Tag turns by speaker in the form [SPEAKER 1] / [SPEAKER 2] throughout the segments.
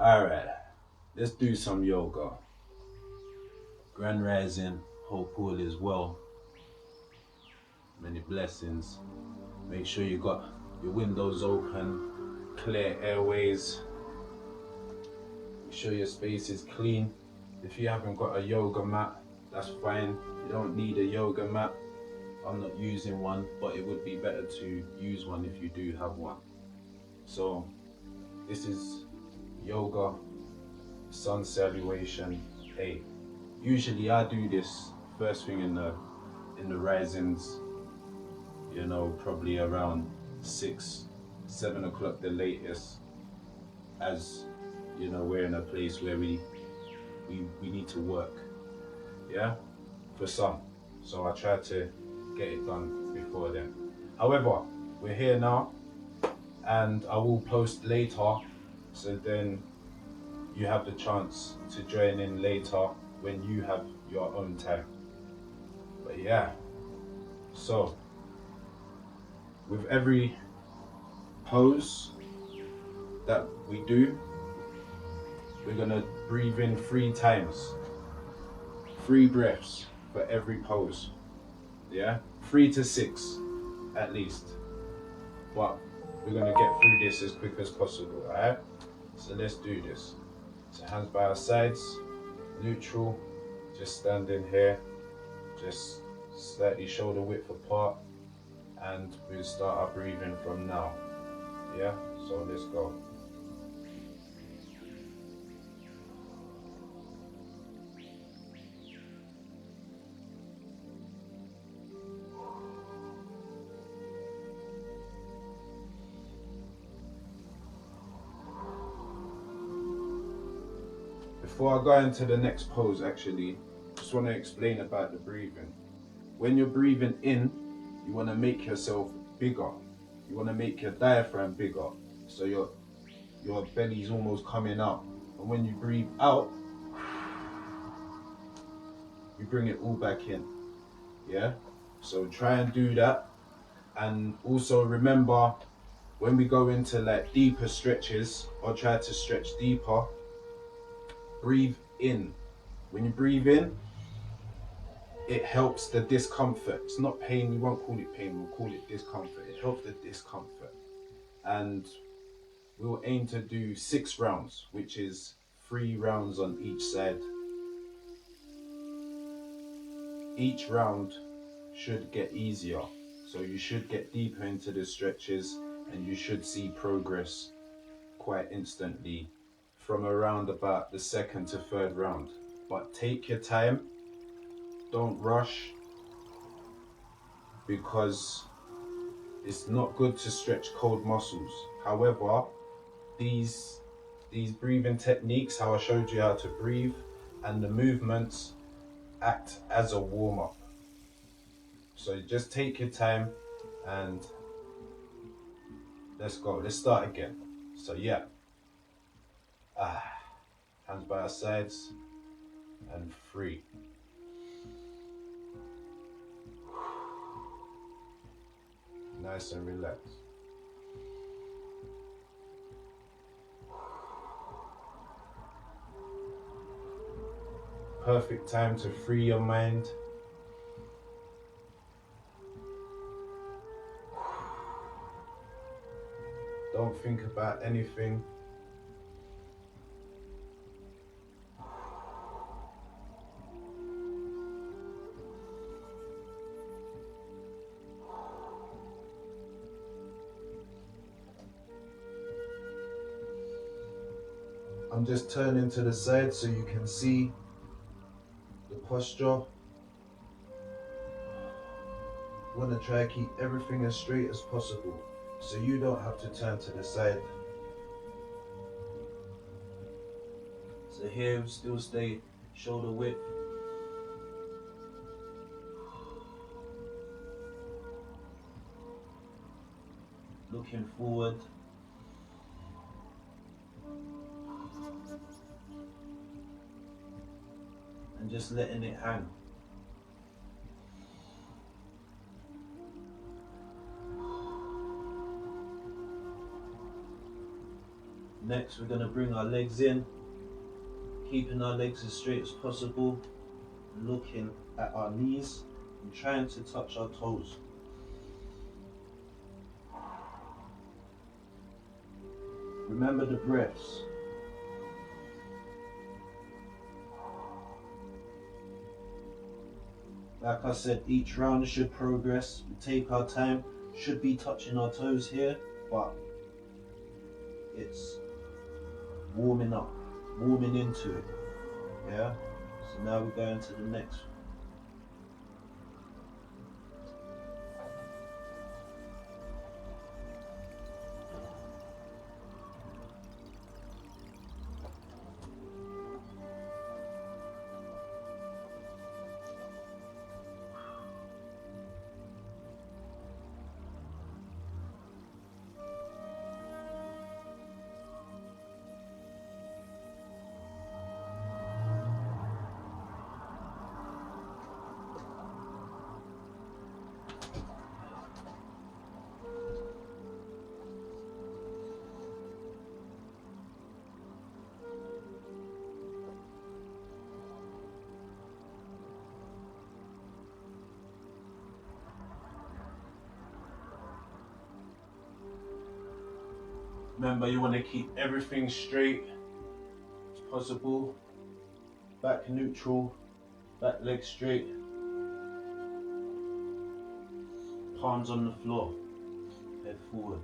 [SPEAKER 1] Alright, let's do some yoga. Grand Rising, hope all is well. Many blessings. Make sure you got your windows open, clear airways. Make sure your space is clean. If you haven't got a yoga mat, that's fine. You don't need a yoga mat. I'm not using one, but it would be better to use one if you do have one. So, this is yoga sun salutation 8. Usually I do this first thing in the risings, probably around 6, 7 o'clock the latest, as we're in a place where we need to work, yeah, for some. So I try to get it done before then. However, we're here now, and I will post later, so then you have the chance to join in later when you have your own time. But yeah, so with every pose that we do, we're gonna breathe in 3 times, 3 breaths for every pose. Yeah, 3 to 6 at least. But we're gonna get through this as quick as possible, alright? So let's do this. So hands by our sides, neutral, just standing here, just slightly shoulder width apart, and we'll start our breathing from now. Yeah, so let's go. Before I go into the next pose, actually, just want to explain about the breathing. When you're breathing in, you want to make yourself bigger. You want to make your diaphragm bigger, so your belly's almost coming out. And when you breathe out, you bring it all back in. Yeah? So try and do that. And also remember, when we go into like deeper stretches, or try to stretch deeper, breathe in. When you breathe in, it helps the discomfort. It's not pain, we won't call it pain, we'll call it discomfort. It helps the discomfort. And we'll aim to do 6 rounds, which is 3 rounds on each side. Each round should get easier. So you should get deeper into the stretches, and you should see progress quite instantly from around about the 2nd to 3rd round. But take your time, don't rush, because it's not good to stretch cold muscles. However, these breathing techniques, how I showed you how to breathe, and the movements act as a warm-up. So just take your time and let's go. Let's start again. So yeah. Hands by our sides and 3. Nice and relaxed. Perfect time to free your mind. Don't think about anything. I'm just turning to the side so you can see the posture. You want to try to keep everything as straight as possible, so you don't have to turn to the side. So here, still stay shoulder width. Looking forward. And just letting it hang.
[SPEAKER 2] Next, we're going to bring our legs in, keeping our legs as straight as possible, looking at our knees and trying to touch our toes. Remember the breaths. Like I said, each round should progress. We take our time, should be touching our toes here, but it's warming up, warming into it. Yeah? So now we're going to the next. Remember, you want to keep everything straight as possible. Back neutral, back leg straight. Palms on the floor, head forward.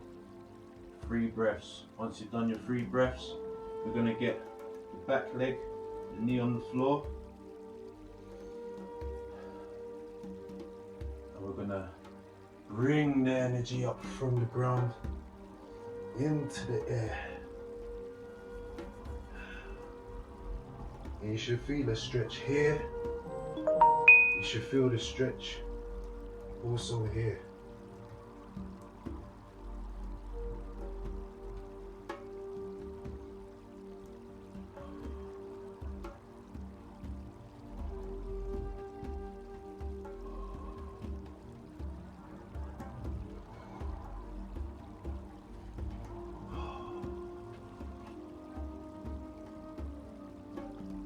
[SPEAKER 2] 3 breaths. Once you've done your 3 breaths, you're going to get the back leg, the knee on the floor. And we're going to bring the energy up from the ground into the air. And you should feel a stretch here. You should feel the stretch also here.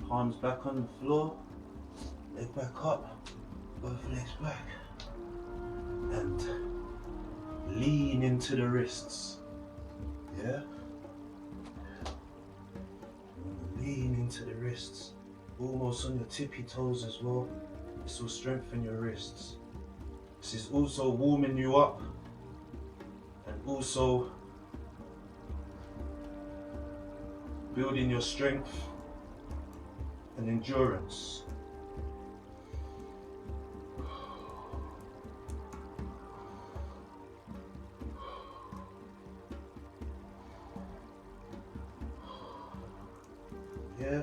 [SPEAKER 2] Palms back on the floor, leg back up, both legs back, and lean into the wrists. Yeah? Lean into the wrists, almost on your tippy toes as well. This will strengthen your wrists. This is also warming you up and also building your strength and endurance. Yeah.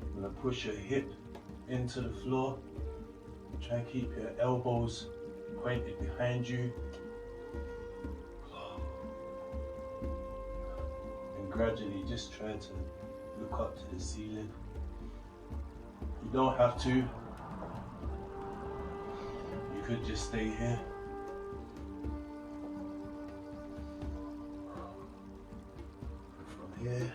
[SPEAKER 2] I'm gonna push your hip into the floor. Try and keep your elbows pointed behind you, and gradually just try to look up to the ceiling. You don't have to, you could just stay here. From here,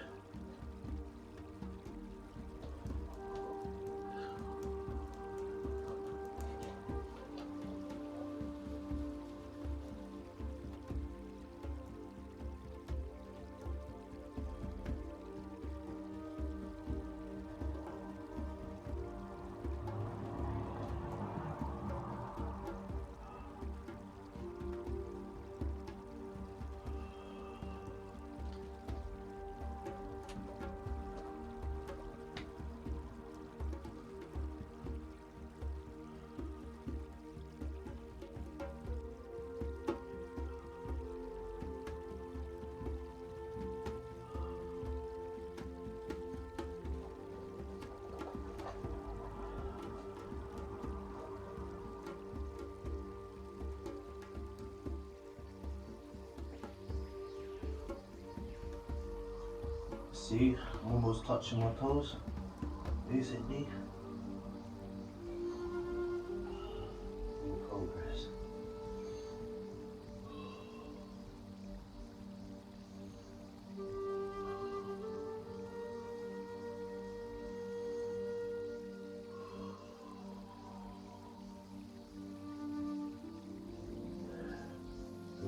[SPEAKER 2] see, I'm almost touching my toes, basically.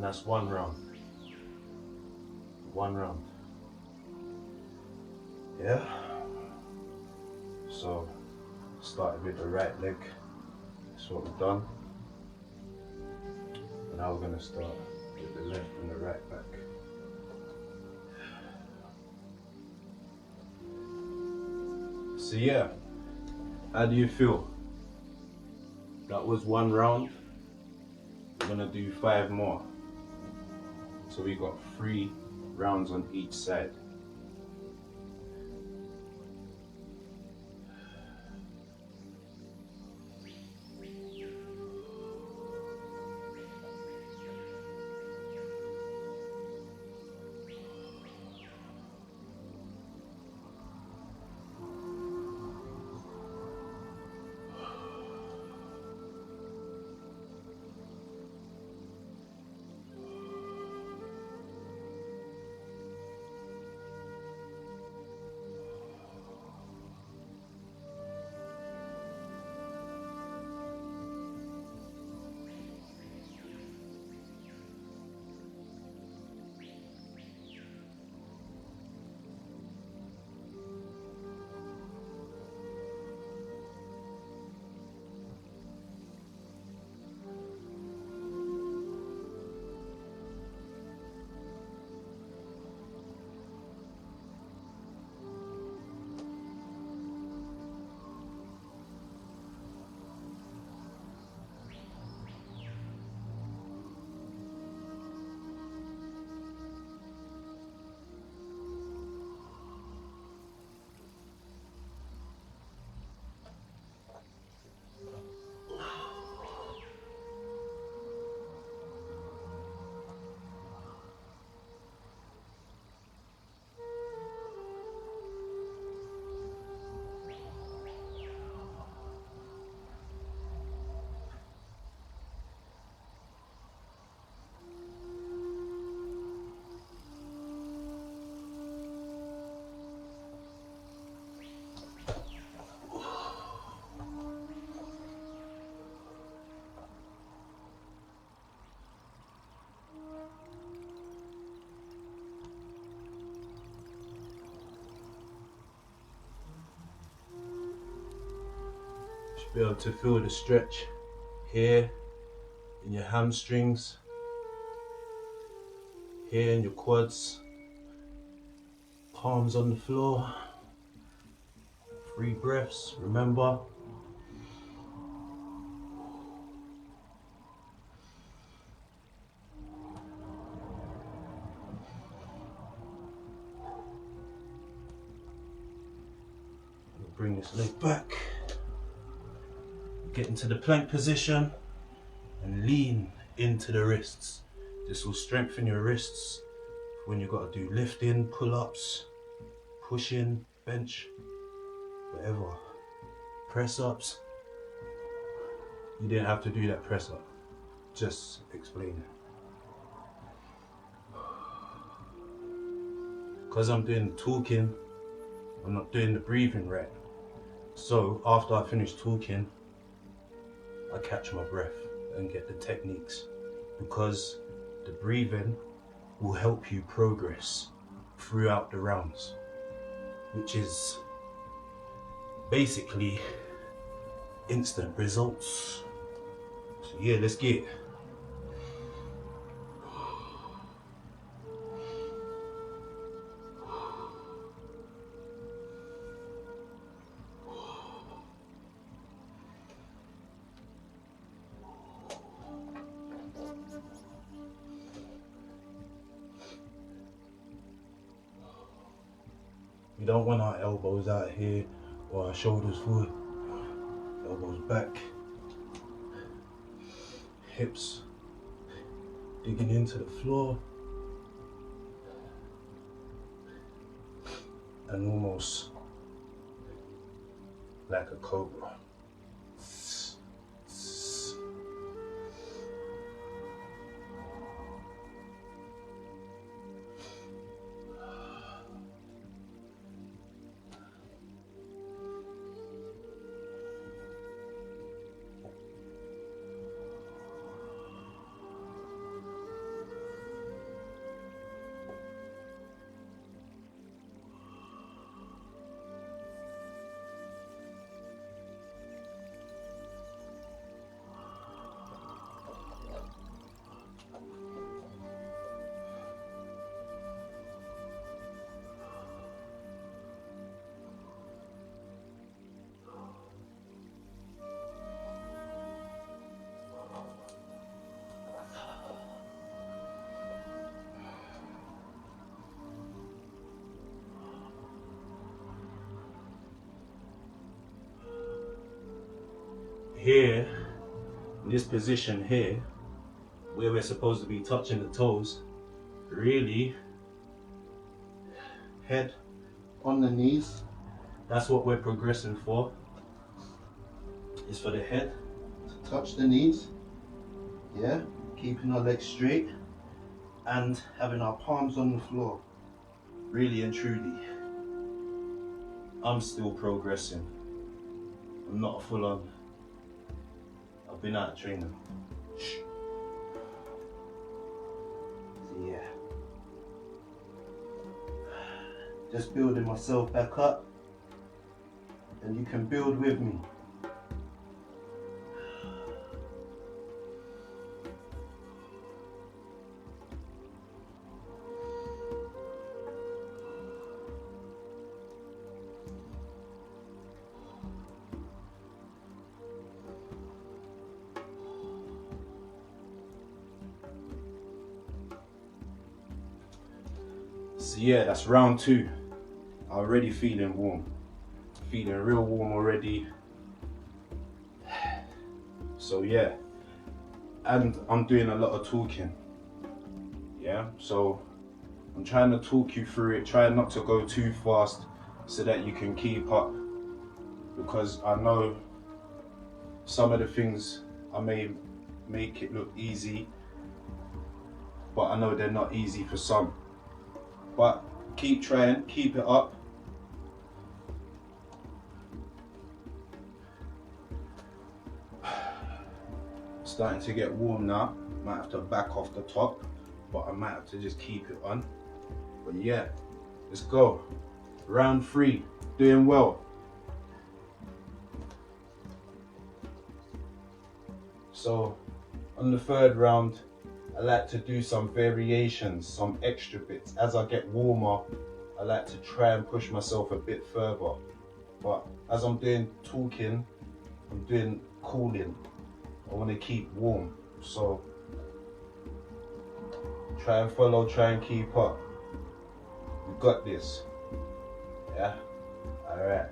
[SPEAKER 1] And that's 1 round. 1 round. Yeah? So, started with the right leg. That's what we've done. And now we're going to start with the left and the right back. So yeah, how do you feel? That was 1 round. We're going to do 5 more. So we got 3 rounds on each side. Should be able to feel the stretch here in your hamstrings, here in your quads, palms on the floor. 3 breaths, remember. Bring this leg back. Get into the plank position and lean into the wrists. This will strengthen your wrists when you've got to do lifting, pull-ups, push-in, bench, whatever. Press-ups. You didn't have to do that press-up. Just explain it. Because I'm doing the talking, I'm not doing the breathing right. So after I finish talking, I catch my breath and get the techniques, because the breathing will help you progress throughout the rounds, which is basically instant results. So yeah, let's get it. We don't want our elbows out here or our shoulders forward. Elbows back. Hips digging into the floor. And almost like a cobra.
[SPEAKER 2] here, in this position here, where we're supposed to be touching the toes, really, head on the knees. That's what we're progressing for. Is for the head to touch the knees. Yeah, keeping our legs straight and having our palms on the floor. Really and truly, I'm still progressing. I'm not a full on. I've been out of training. So yeah. Just building myself back up, and you can build with me. So yeah, that's round 2. Already feeling warm. Feeling real warm already. So yeah. And I'm doing a lot of talking. Yeah, so I'm trying to talk you through it, try not to go too fast so that you can keep up. Because I know some of the things I may make it look easy, but I know they're not easy for some. But keep trying, keep it up. Starting to get warm now. Might have to back off the top, but I might have to just keep it on. But yeah, let's go. Round 3, doing well. So on the 3rd round, I like to do some variations, some extra bits. As I get warmer, I like to try and push myself a bit further. But as I'm doing talking, I'm doing cooling. I want to keep warm. So try and follow, try and keep up. We got this. Yeah? Alright.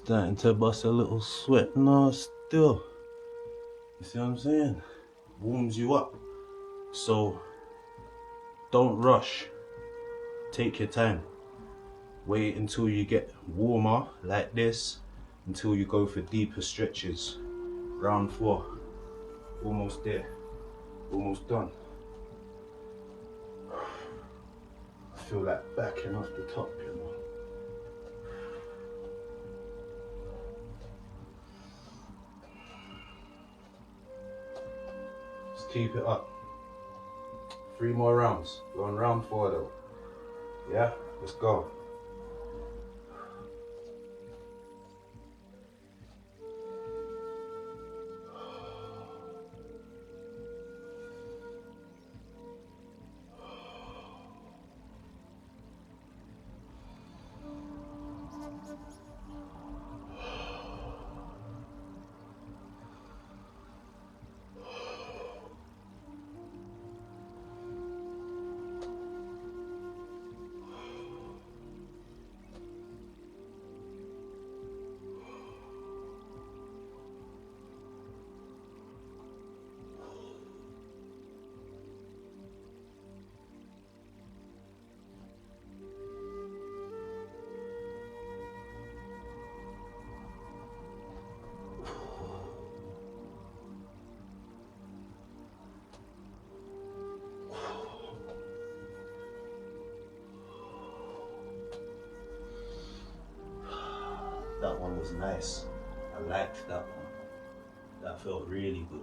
[SPEAKER 1] starting to bust a little sweat. No, still. You see what I'm saying? Warms you up. So don't rush. Take your time. Wait until you get warmer like this, until you go for deeper stretches. Round 4. Almost there. Almost done. I feel like backing off the top, you know. Just keep it up. 3 more rounds. We're on round 4 though. Yeah? Let's go.
[SPEAKER 2] That one was nice. I liked that one. That felt really good.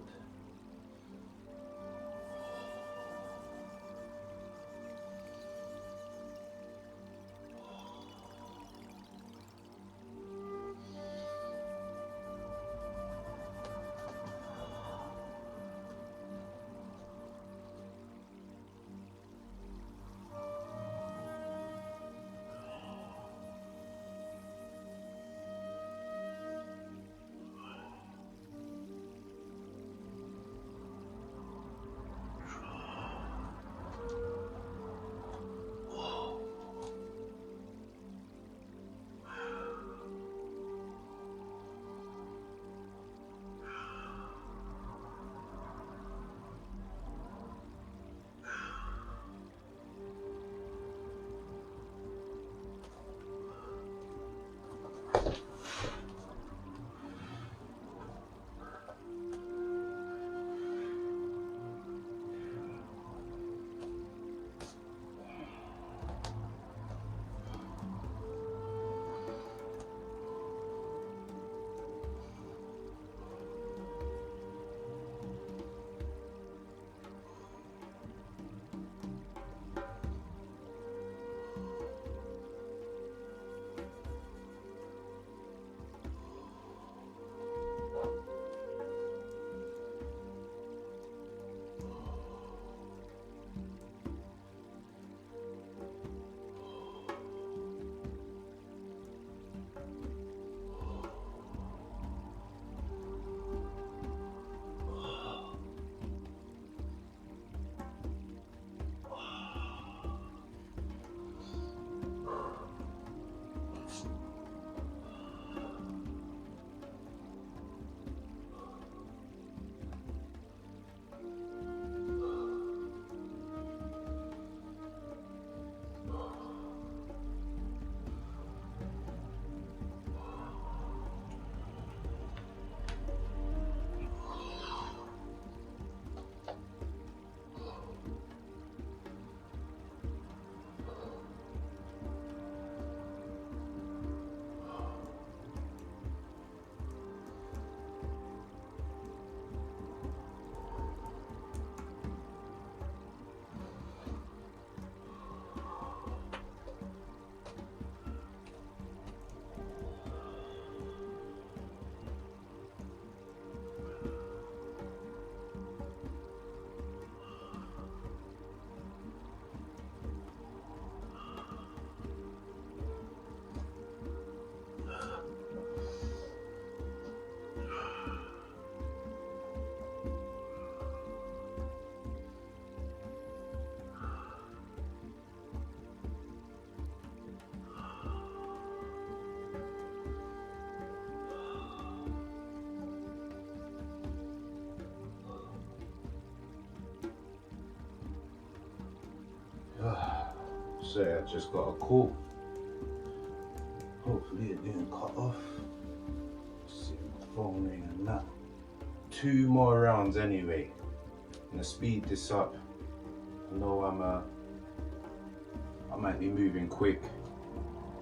[SPEAKER 1] Say I just got a call. Hopefully it didn't cut off. Let's see my phone ring and that. 2 more rounds anyway. I'm gonna speed this up. I know I might be moving quick,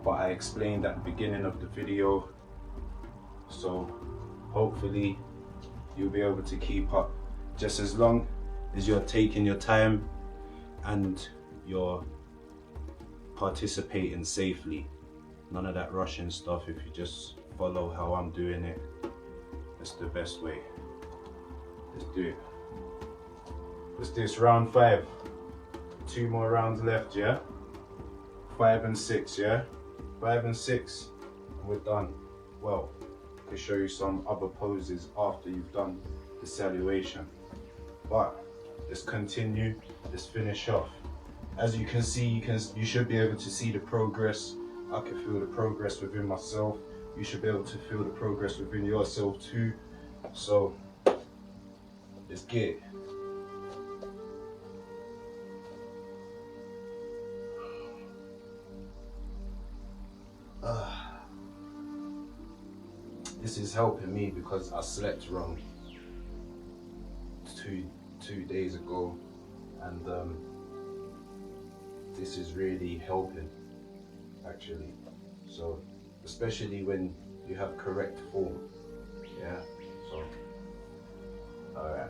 [SPEAKER 1] but I explained at the beginning of the video, so hopefully you'll be able to keep up just as long as you're taking your time and you're participating safely. None of that rushing stuff. If you just follow how I'm doing it, that's the best way. Let's do it. What's this, round 5? 2 more rounds left, yeah? 5 and 6, yeah? 5 and 6, and we're done. Well, I can show you some other poses after you've done the salutation. But let's continue, let's finish off. As you can see, you should be able to see the progress. I can feel the progress within myself. You should be able to feel the progress within yourself too. So, let's get it. This is helping me because I slept wrong two days ago, and this is really helping actually. So especially when you have correct form, yeah. So all right.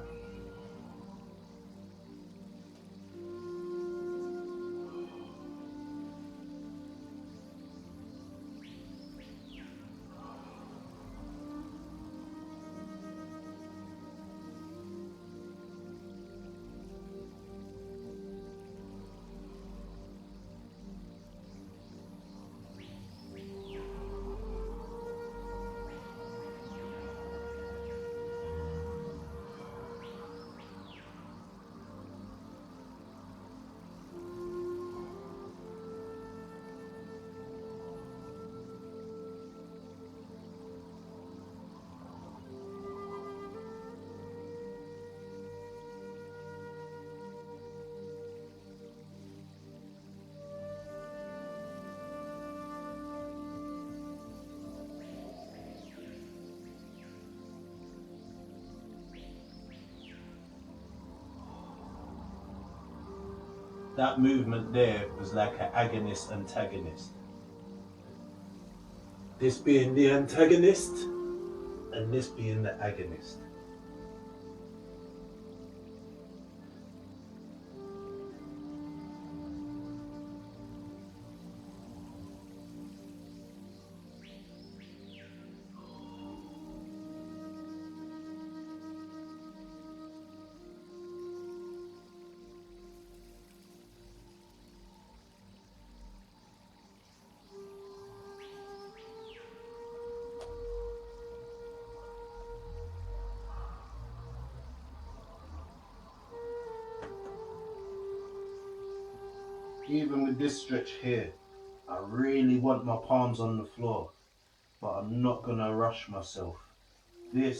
[SPEAKER 1] That movement there was like an agonist antagonist. This being the antagonist and this being the agonist. Even with this stretch here, I really want my palms on the floor, but I'm not gonna rush myself. Doing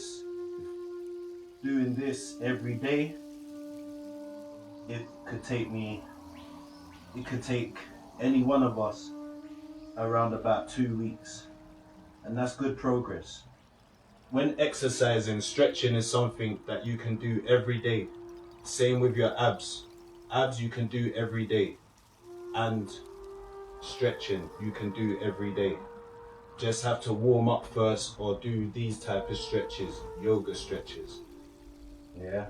[SPEAKER 1] this every day, it could take any one of us around about 2 weeks, and that's good progress. When exercising, stretching is something that you can do every day. Same with your abs. Abs you can do every day. And stretching you can do every day. Just have to warm up first or do these type of stretches, yoga stretches. Yeah.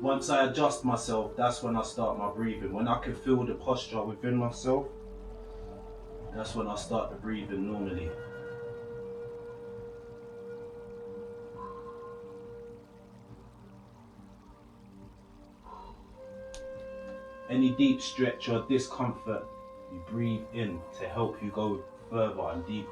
[SPEAKER 1] Once I adjust myself, that's when I start my breathing. When I can feel the posture within myself,
[SPEAKER 2] That's when I start the breathing normally. Any deep stretch or discomfort, you breathe in to help you go further and deeper.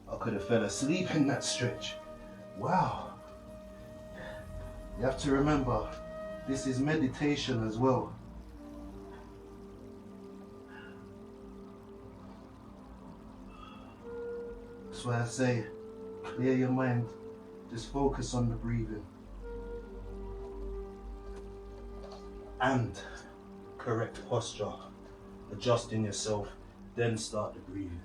[SPEAKER 2] I could have fell asleep in that stretch. Wow. You have to remember, this is meditation as well. That's why I say, clear your mind, just focus on the breathing. And correct posture, adjusting yourself, then start the breathing.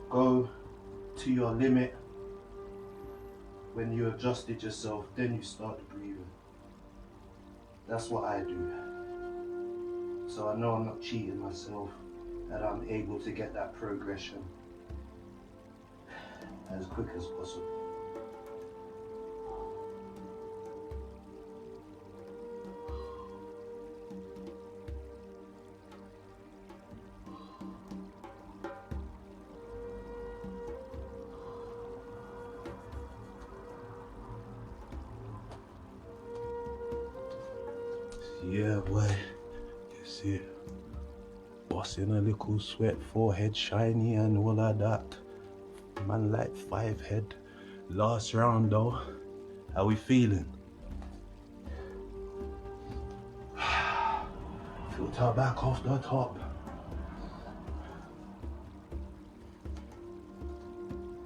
[SPEAKER 2] Go to your limit. When you adjusted yourself, then you start the breathing. That's what I do. So I know I'm not cheating myself, and I'm able to get that progression as quick as possible. Yeah, boy, you see, busting a little sweat, forehead shiny and all of that. Man like 5 head. Last round though, how we feeling? Filter back off the top.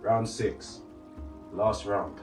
[SPEAKER 2] Round 6, last round.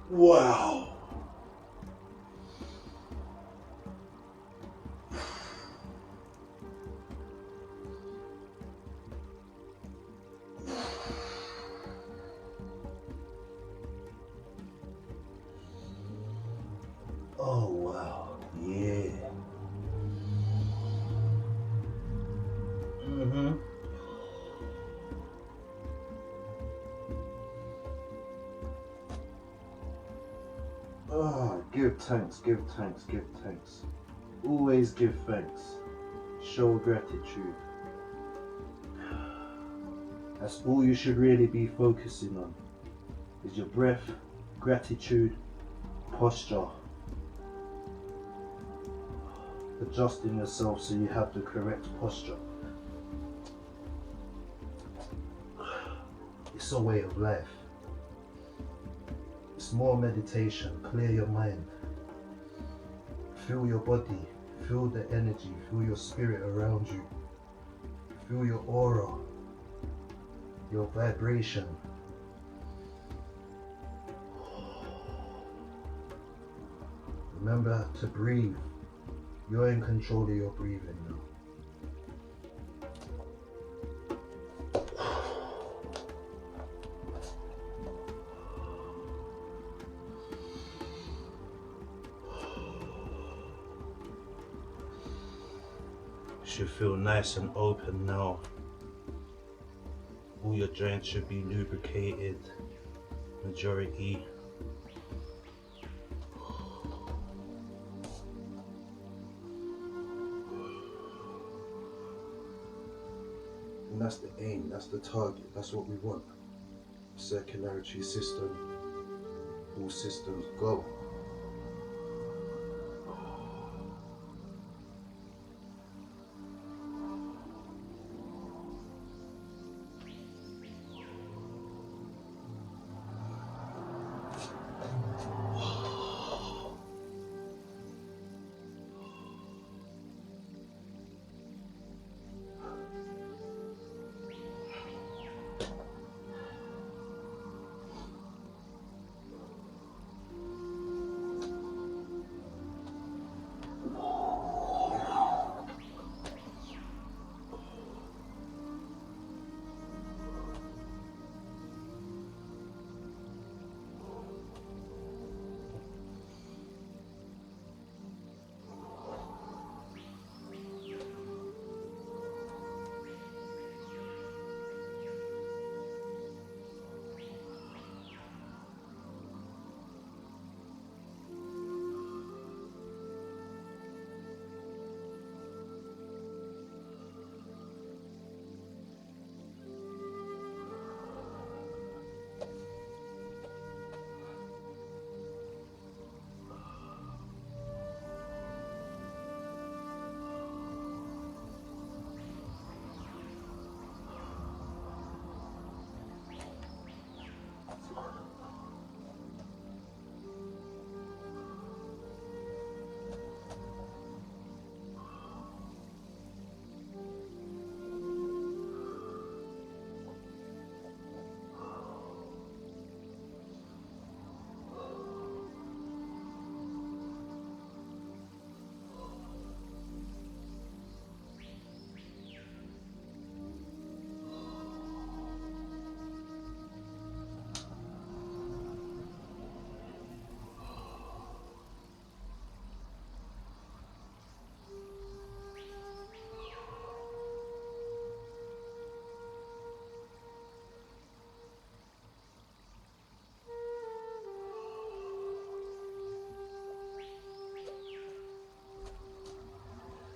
[SPEAKER 2] Wow. Oh wow, yeah. Give thanks, give thanks, give thanks. Always give thanks. Show gratitude. That's all you should really be focusing on. Is your breath, gratitude, posture. Adjusting yourself so you have the correct posture. It's a way of life. It's more meditation, clear your mind. Feel your body, feel the energy, feel your spirit around you. Feel your aura, your vibration. Remember to breathe. You're in control of your breathing now. Should feel nice and open now. All your joints should be lubricated, majority. And that's the aim, that's the target, that's what we want. Circularity system, all systems go.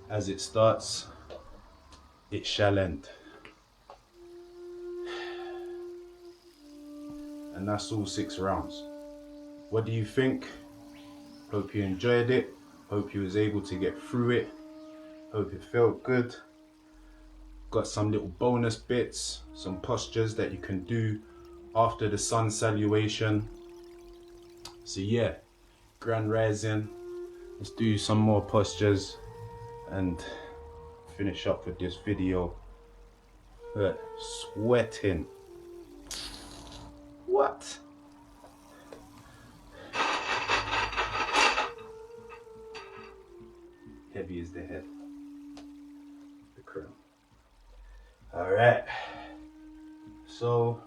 [SPEAKER 2] As it starts, it shall end. And that's all 6 rounds. What do you think? Hope you enjoyed it. Hope you was able to get through it. Hope it felt good. Got some little bonus bits, some postures that you can do after the sun salutation. So yeah, Grand Rising. Let's do some more postures and finish up with this video. Sweating. What? Heavy is the head, the crown. All right. So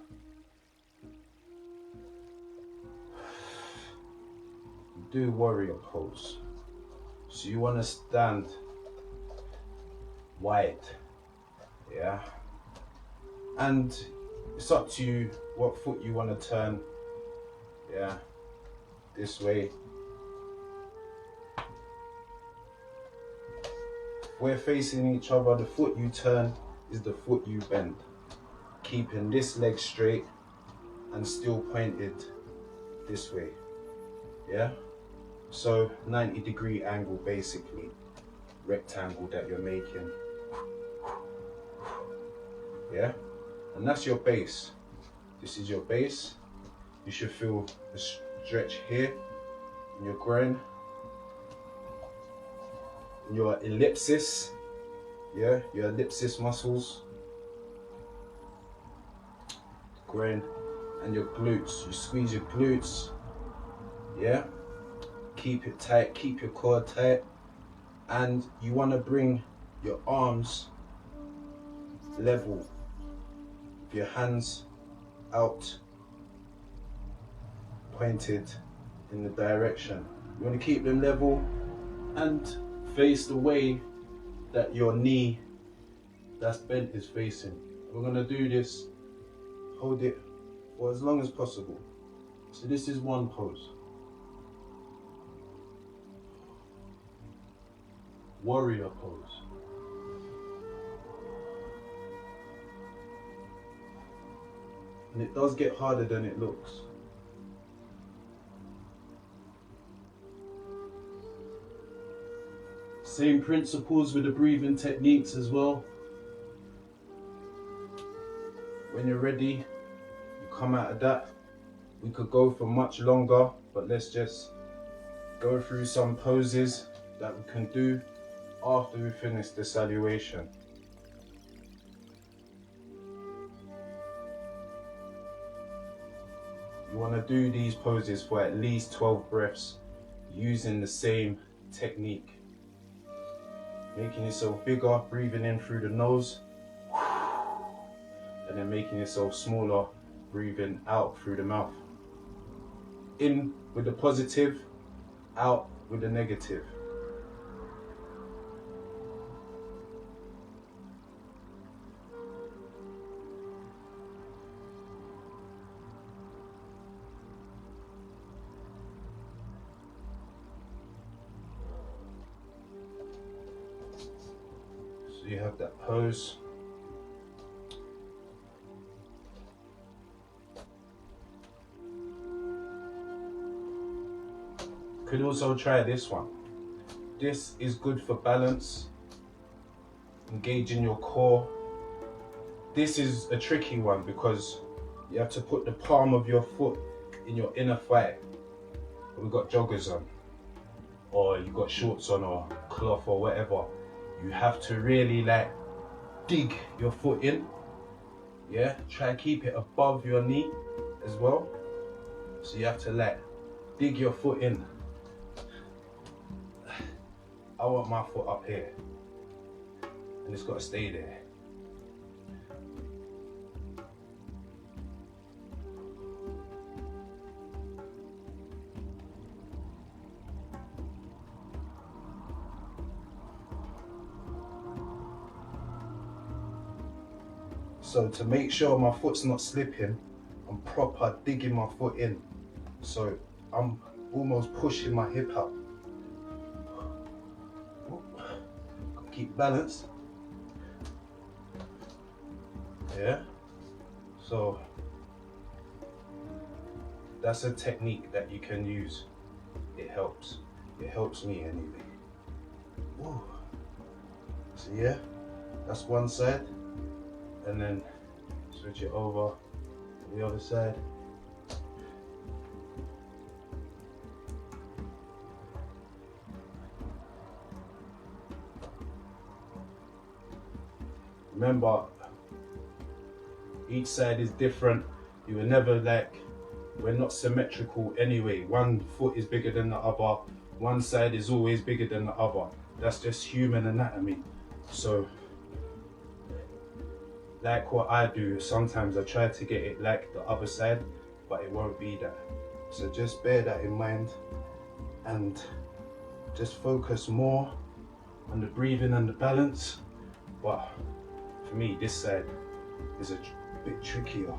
[SPEAKER 2] do warrior pose. So you want to stand wide, yeah, and it's up to you what foot you want to turn, yeah, this way. We're facing each other. The foot you turn is the foot you bend, keeping this leg straight and still pointed this way, yeah. So 90-degree angle, basically rectangle that you're making, yeah, and that's your base. This is your base. You should feel a stretch here in your groin,
[SPEAKER 1] your ellipsis, yeah, your ellipsis muscles, groin, and your glutes. You squeeze your glutes, yeah, keep it tight, keep your core tight, and you want to bring your arms level with your hands out, pointed in the direction. You want to keep them level and face the way that your knee that's bent is facing. We're going to do this, hold it for as long as possible. So this is one pose. Warrior pose. And it does get harder than it looks. Same principles with the breathing techniques as well. When you're ready, you come out of that. We could go for much longer, but let's just go through some poses that we can do after we finish the salutation. You want to do these poses for at least 12 breaths using the same technique. Making yourself bigger, breathing in through the nose, and then making yourself smaller, breathing out through the mouth. In with the positive, out with the negative. So you have that pose. Could also try this one. This is good for balance, engaging your core. This is a tricky one because you have to put the palm of your foot in your inner thigh. We've got joggers on, or you've got shorts on, or cloth, or whatever. You have to really like dig your foot in. Yeah, try to keep it above your knee as well. So you have to like dig your foot in. I want my foot up here, and it's got to stay there. So to make sure my foot's not slipping, I'm proper digging my foot in. So I'm almost pushing my hip up. Keep balance. Yeah. So that's a technique that you can use. It helps. It helps me anyway. Woo. So yeah, that's one side. And then switch it over to the other side. Remember, each side is different. You will never we're not symmetrical anyway. One foot is bigger than the other. One side is always bigger than the other. That's just human anatomy. So, like what I do, sometimes I try to get it like the other side, but it won't be that. So just bear that in mind and just focus more on the breathing and the balance. But for me, this side is a bit trickier.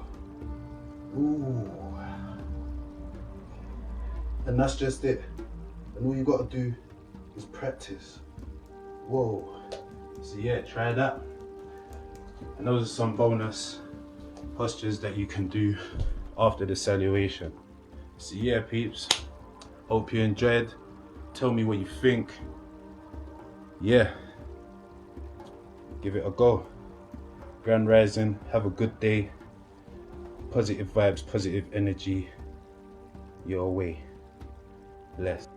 [SPEAKER 1] Ooh. And that's just it. And all you gotta do is practice. Whoa. So yeah, try that. And those are some bonus postures that you can do after the salutation. So yeah, peeps, hope you enjoyed. Tell me what you think. Yeah, give it a go. Grand Rising, have a good day. Positive vibes, positive energy your way. Bless.